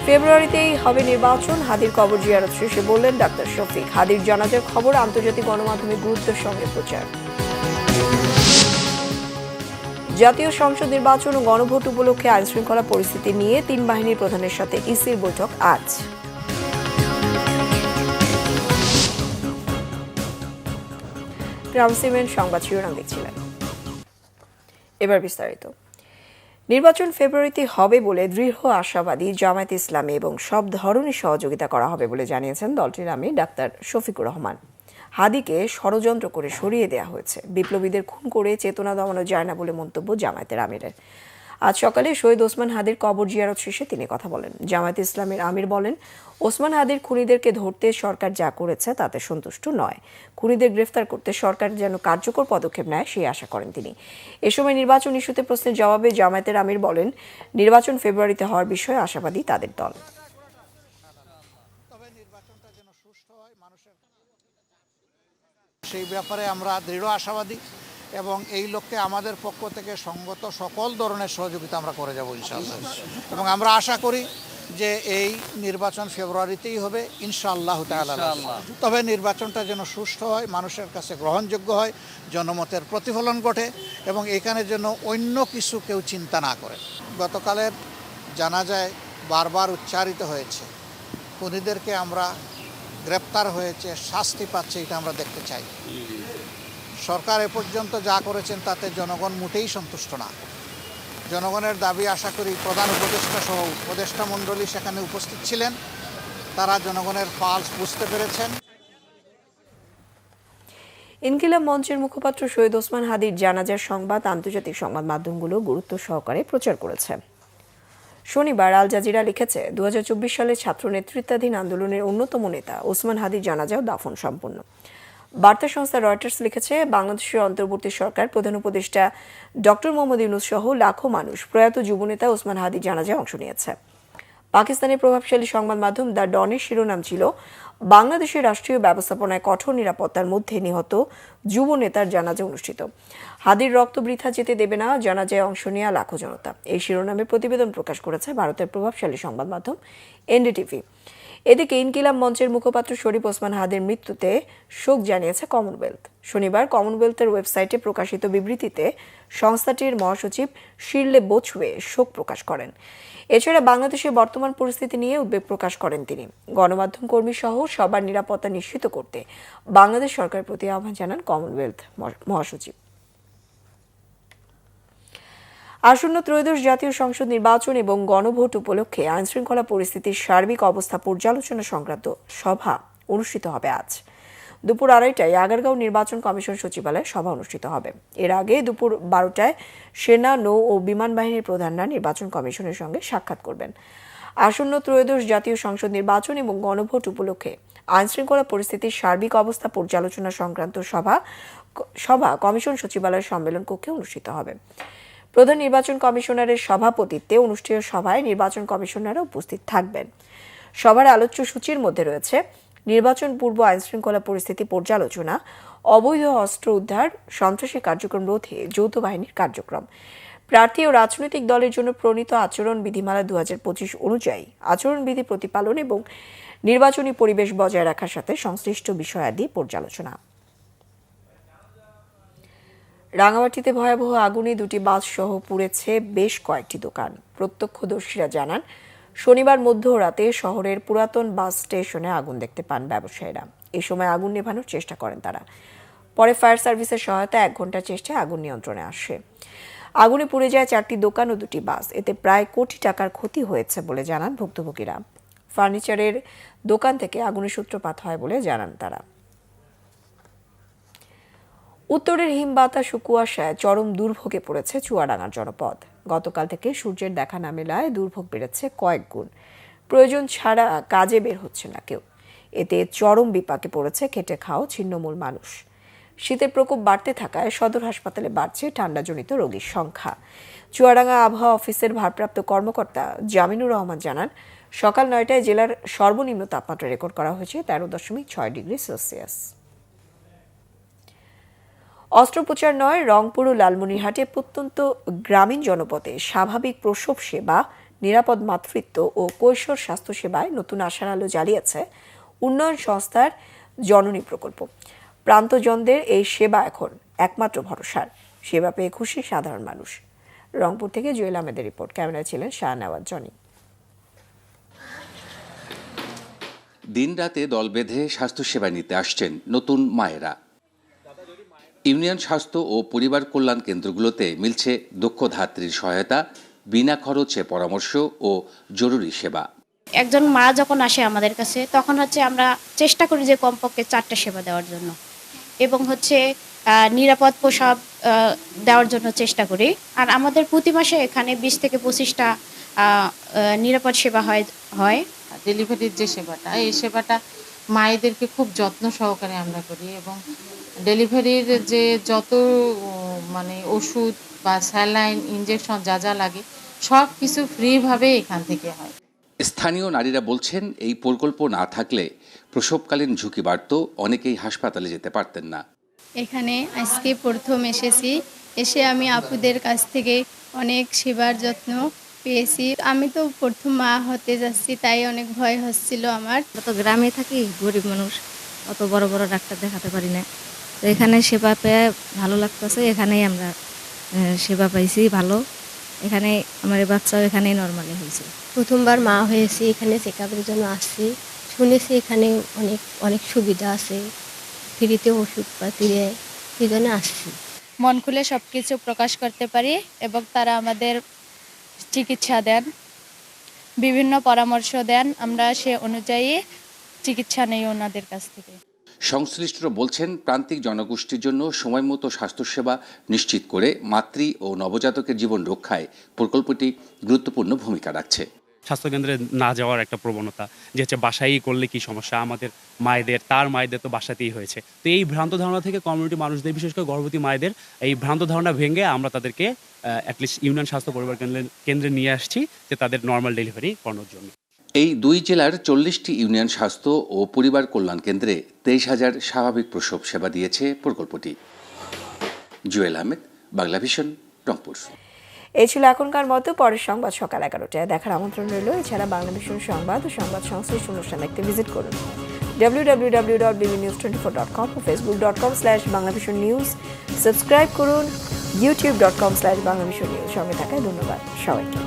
ফেব্রুয়ারিতেই হবে নির্বাচন, হাদির কবর জিয়ারত শেষে বললেন ডাক্তার শফিক। হাদির জানাজার খবর আন্তর্জাতিক গণমাধ্যমে গুরুত্বের সঙ্গে প্রচার। জাতীয় সংসদ নির্বাচন ও গণভোট উপলক্ষে আইনশৃঙ্খলা পরিস্থিতি নিয়ে তিন বাহিনীর প্রধানের সাথে ইসির বৈঠক আজ। গ্রাম সিমেন্ট সংবাদ শিরোনাম দেখছিলেন। এবার বিস্তারিত। নির্বাচন ফেব্রুয়ারিতে হবে বলে দৃঢ় আশাবাদী জামায়াত ইসলামী এবং সব ধরনের সহযোগিতা করা হবে বলে জানিয়েছেন দলটির আমির ডাক্তার শফিকুর রহমান। হাদিকে ষড়যন্ত্র করে সরিয়ে দেওয়া হয়েছে, বিপ্লবীদের খুন করে চেতনা দমানো যায় না বলে মন্তব্য জামায়াতের আমিরের। আজ সকালে শহীদ ওসমান হাদির কবর জিয়ারত শেষে তিনি কথা বলেন। জামায়াত ইসলামের আমির বলেন, ওসমান হাদির খুনিদেরকে ধরতে সরকার যা করেছে তাতে সন্তুষ্ট নয়। খুনিদের গ্রেফতার করতে সরকার যেন কার্যকর পদক্ষেপ নেয় সেই আশা করেন তিনি। এ সময় নির্বাচন ইস্যুতে প্রশ্নের জবাবে জামায়াতের আমির বলেন, নির্বাচন ফেব্রুয়ারিতে হওয়ার বিষয়ে আশাবাদী তাদের দল। সেই ব্যাপারে আমরা দৃঢ় আশাবাদী এবং এই লক্ষ্যে আমাদের পক্ষ থেকে সঙ্গত সকল ধরনের সহযোগিতা আমরা করে যাব ইনশাআল্লাহ। এবং আমরা আশা করি যে এই নির্বাচন ফেব্রুয়ারিতেই হবে ইনশাআল্লাহ তাআলা। তবে নির্বাচনটা যেন সুষ্ঠু হয়, মানুষের কাছে গ্রহণযোগ্য হয়, জনমতের প্রতিফলন ঘটে এবং এখানে যেন অন্য কিছু কেউ চিন্তা না করে। গতকালের জানাজায় বারবার উচ্চারিত হয়েছে, খুনিদেরকে আমরা গ্রেপ্তার হয়েছে, শাস্তি পাচ্ছে, এটা আমরা দেখতে চাই। সরকার এ পর্যন্ত যা করেছেন তাতে জনগণ মোটেই সন্তুষ্ট না। জনগণের দাবি আশা করি প্রধান উপদেষ্টা সহ উপদেষ্টা মণ্ডলী সেখানে উপস্থিত ছিলেন, তারা জনগণের পালস বুঝতে পেরেছেন। ইনকিলাব মঞ্চের মুখপাত্র শহীদ ওসমান হাদির জানাজার সংবাদ আন্তর্জাতিক সংবাদ মাধ্যমগুলো গুরুত্ব সহকারে প্রচার করেছে। শনিবার আল জাজিরা লিখেছে, 2024 সালে ছাত্র নেতৃত্বাধীন আন্দোলনের অন্যতম নেতা ওসমান হাদির জানাজা ও দাফন সম্পন্ন। বার্তা সংস্থা রয়টার্স লিখেছে, বাংলাদেশের অন্তর্বর্তী সরকার প্রধান উপদেষ্টা ডক্টর মোহাম্মদ ইউনূস সহ লাখো মানুষ প্রয়াত যুবনেতা ওসমান হাদির জানাজায় অংশ নিয়েছে। পাকিস্তানের প্রভাবশালী সংবাদ মাধ্যম দ্য ডনের শিরোনাম ছিল, বাংলাদেশের রাষ্ট্রীয় ব্যবস্থাপনায় কঠোর নিরাপত্তার মধ্যে নিহত যুব নেতার জানাজা অনুষ্ঠিত। হাদির রক্ত বৃথা যেতে দেবে না, জানাজায় অংশ নেওয়া লাখো জনতা। এই শিরোনামে প্রতিবেদন প্রকাশ করেছে ভারতের প্রভাবশালী সংবাদ মাধ্যম এনডিটিভি। এদিকে ইনকিলাব মঞ্চের মুখপাত্র শরীফ ওসমান হাদির মৃত্যুতে শোক জানিয়েছে কমনওয়েলথ। শনিবার কমনওয়েলথের ওয়েবসাইটে প্রকাশিত বিবৃতিতে সংস্থাটির মহাসচিব শিরলে বোছওয়ে শোক প্রকাশ করেন। এছাড়া বাংলাদেশের বর্তমান পরিস্থিতি নিয়ে উদ্বেগ প্রকাশ করেন তিনি। গণমাধ্যম কর্মী সহ সবার নিরাপত্তা নিশ্চিত করতে বাংলাদেশ সরকারের প্রতি আহ্বান জানান কমনওয়েলথ মহাসচিব। আসন্ন ত্রয়োদশ জাতীয় সংসদ নির্বাচন এবং গণভোট উপলক্ষে আইনশৃঙ্খলা পরিস্থিতির সার্বিক অবস্থা পর্যালোচনা সংক্রান্ত সভা অনুষ্ঠিত হবে আজ। দুপুর 2:30টায় আগারগাঁও নির্বাচন কমিশন সচিবালয়ে সভা অনুষ্ঠিত হবে। এর আগে দুপুর 12টায় সেনা, নৌ ও বিমান বাহিনীর প্রধানরা নির্বাচন কমিশনের সঙ্গে সাক্ষাৎ করবেন। আসন্ন ত্রয়োদশ জাতীয় সংসদ নির্বাচন এবং গণভোট উপলক্ষে আইনশৃঙ্খলা পরিস্থিতির সার্বিক অবস্থা পর্যালোচনা সংক্রান্ত সভা কমিশন সচিবালয়ের সম্মেলন কক্ষে অনুষ্ঠিত হবে। প্রধান নির্বাচন কমিশনারের সভাপতিত্বে অনুষ্ঠিত সভায় নির্বাচন কমিশনাররা উপস্থিত থাকবেন। সভার আলোচ্য সূচির মধ্যে রয়েছে নির্বাচন পূর্ব আইনশৃঙ্খলা পরিস্থিতি পর্যালোচনা, অবৈধ অস্ত্র উদ্ধার, সন্ত্রাসী কার্যক্রম রোধে যৌথ বাহিনীর কার্যক্রম, প্রার্থী ও রাজনৈতিক দলের জন্য প্রণীত আচরণ বিধিমালা 2025 অনুযায়ী আচরণবিধি প্রতিপালন এবং নির্বাচনী পরিবেশ বজায় রাখার সাথে সংশ্লিষ্ট বিষয়াদি পর্যালোচনা। রাঙামাটিতে ভয়াবহ আগুনে 2টি বাস সহ পুড়েছে বেশ কয়েকটি দোকান। প্রত্যক্ষদর্শীরা জানান, শনিবার মধ্যরাতে শহরের পুরাতন বাস স্টেশনে আগুন দেখতে পান ব্যবসায়ীরা। এই সময় আগুন নেভানোর চেষ্টা করেন তারা। পরে ফায়ার সার্ভিসের সহায়তায় 1 ঘণ্টার চেষ্টায় আগুন নিয়ন্ত্রণে আসে। আগুনে পুড়ে যায় 4টি দোকান ও 2টি বাস। এতে প্রায় কোটি টাকার ক্ষতি হয়েছে বলে জানান ভুক্তভোগীরা। ফার্নিচারের দোকান থেকে আগুনের সূত্রপাত হয় বলে জানান তারা। উত্তরের হিমবাতাস ও কুয়াশায় চরম দুর্ভোগে পড়েছে চুয়াডাঙ্গার জনপদ। গতকাল থেকে সূর্যের দেখা না মেলায় দুর্ভোগ বেড়েছে কয়েক গুণ। প্রয়োজন ছাড়া কাজে বের হচ্ছে না কেউ। এতে চরম বিপাকে পড়েছে খেটে খাওয়া ছিন্নমূল মানুষ। শীতের প্রকোপ বাড়তে থাকায় সদর হাসপাতালে বাড়ছে ঠান্ডাজনিত রোগীর সংখ্যা। চুয়াডাঙ্গা আবহাওয়া অফিসের ভারপ্রাপ্ত কর্মকর্তা জামিনুর রহমান জানান, সকাল 9টায় জেলার সর্বনিম্ন তাপমাত্রা রেকর্ড করা হয়েছে 13.6 ডিগ্রি সেলসিয়াস। অস্ত্রোপচার নয়, রংপুর ও লালমনিরহাটে প্রত্যন্ত গ্রামীণ জনপদে স্বাভাবিক প্রসব সেবা নিরাপদ মাতৃত্ব ও কৈশোর স্বাস্থ্যসেবায় নতুন আশার আলো জ্বালিয়েছে উন্নয়ন সংস্থার জননী প্রকল্প। প্রান্তজনদের এই সেবা এখন একমাত্র ভরসার। সেবা পেয়ে খুশি সাধারণ মানুষ। রংপুর থেকে জুয়েল আহমেদের রিপোর্ট, ক্যামেরায় ছিলেন শাহনেওয়াজ জনি। দিনরাতে দল বেঁধে স্বাস্থ্যসেবা নিতে আসছেন নতুন মায়েরা। ইউনিয়ন স্বাস্থ্য ও পরিবার কল্যাণ কেন্দ্রগুলোতে মিলছে দক্ষ ধাত্রীর সহায়তা, বিনা খরচে পরামর্শ ও জরুরি সেবা। একজন মা যখন আসে আমাদের কাছে তখন আমরা চেষ্টা করি যে কমপক্ষে 4টা সেবা দেওয়ার জন্য, এবং নিরাপদ প্রসব দেওয়ার জন্য চেষ্টা করি। আর আমাদের প্রতি মাসে এখানে 20 থেকে 25টা নিরাপদ সেবা হয়। ডেলিভারির যে সেবাটা, এই সেবাটা মায়েদেরকে খুব যত্ন সহকারে আমরা করি, এবং ডেলিভারির যে যত ওষুধ বা স্যালাইন, ইনজেকশন যা যা লাগে সব কিছু ফ্রিভাবে এখান থেকে হয়। স্থানীয় নারীরা বলছেন, এই প্রকল্প না থাকলে প্রসবকালীন ঝুঁকি বাড়ত, অনেকেই হাসপাতালে যেতে পারতেন না। এখানে আজকে প্রথম এসে আমি আপুদের কাছ থেকে অনেক সেবার যত্ন পেয়েছি। আমি তো প্রথম মা হতে যাচ্ছি, তাই অনেক ভয় হচ্ছিল আমার। তো গ্রামে থাকি, গরিব মানুষ, অত বড় বড় ডাক্তার দেখাতে পারি না। তো এখানে সেবা পেয়ে ভালো লাগতেছে। এখানেই আমরা সেবা পাইছি ভালো। এখানে আমার বাচ্চাও এখানেই নর্মালি হয়েছে। প্রথমবার মা হয়েছি, এখানে চেক আপের জন্য আসছি। শুনেছি এখানে অনেক সুবিধা আছে, ফ্রিতে ওষুধপাতি দেয়, সেই জন্য আসছি। মন খুলে সব কিছু প্রকাশ করতে পারি এবং তারা আমাদের চিকিৎসা দেন, বিভিন্ন পরামর্শ দেন। আমরা সে অনুযায়ী চিকিৎসা নেই ওনাদের কাছ থেকে। সংশ্লিষ্টরা বলছেন, প্রান্তিক জনগোষ্ঠীর জন্য সময়মতো স্বাস্থ্যসেবা নিশ্চিত করে মাতৃ ও নবজাতকের জীবন রক্ষায় প্রকল্পটি গুরুত্বপূর্ণ ভূমিকা রাখছে। স্বাস্থ্যকেন্দ্রে না যাওয়ার একটা প্রবণতা, যে বাসায় করলে কি সমস্যা, আমাদের মায়েদের তো বাসাতেই হয়েছে। তো এই ভ্রান্ত ধারণা থেকে কমিউনিটি মানুষদের, বিশেষ করে গর্ভবতী মায়েদের এই ভ্রান্ত ধারণা ভেঙে আমরা তাদেরকে অ্যাটলিস্ট ইউনিয়ন স্বাস্থ্য পরিবার কেন্দ্রে নিয়ে আসছি, যে তাদের নর্মাল ডেলিভারি করানোর জন্য। এই 2 জেলার 40টি ইউনিয়ন স্বাস্থ্য ও পরিবার কল্যাণ কেন্দ্রে 23,000 স্বাভাবিক প্রসব সেবা দিয়েছে প্রকল্পটি। জুয়েল আহমেদ, বাংলা ভিশন, রংপুর। এই ছিল এখনকার মতো। পরের সংবাদ সকাল 11টায় দেখার আমন্ত্রণ রইল। এছাড়া বাংলা ভিশন সংবাদ ও সংবাদ সংশ্লিষ্ট অনুষ্ঠান দেখতে ভিজিট করুন www.bbnews24.com ও facebook.com/banglavisionnews। সাবস্ক্রাইব করুন youtube.com/banglavisionnews। সঙ্গে থাকায় ধন্যবাদ সবাইকে।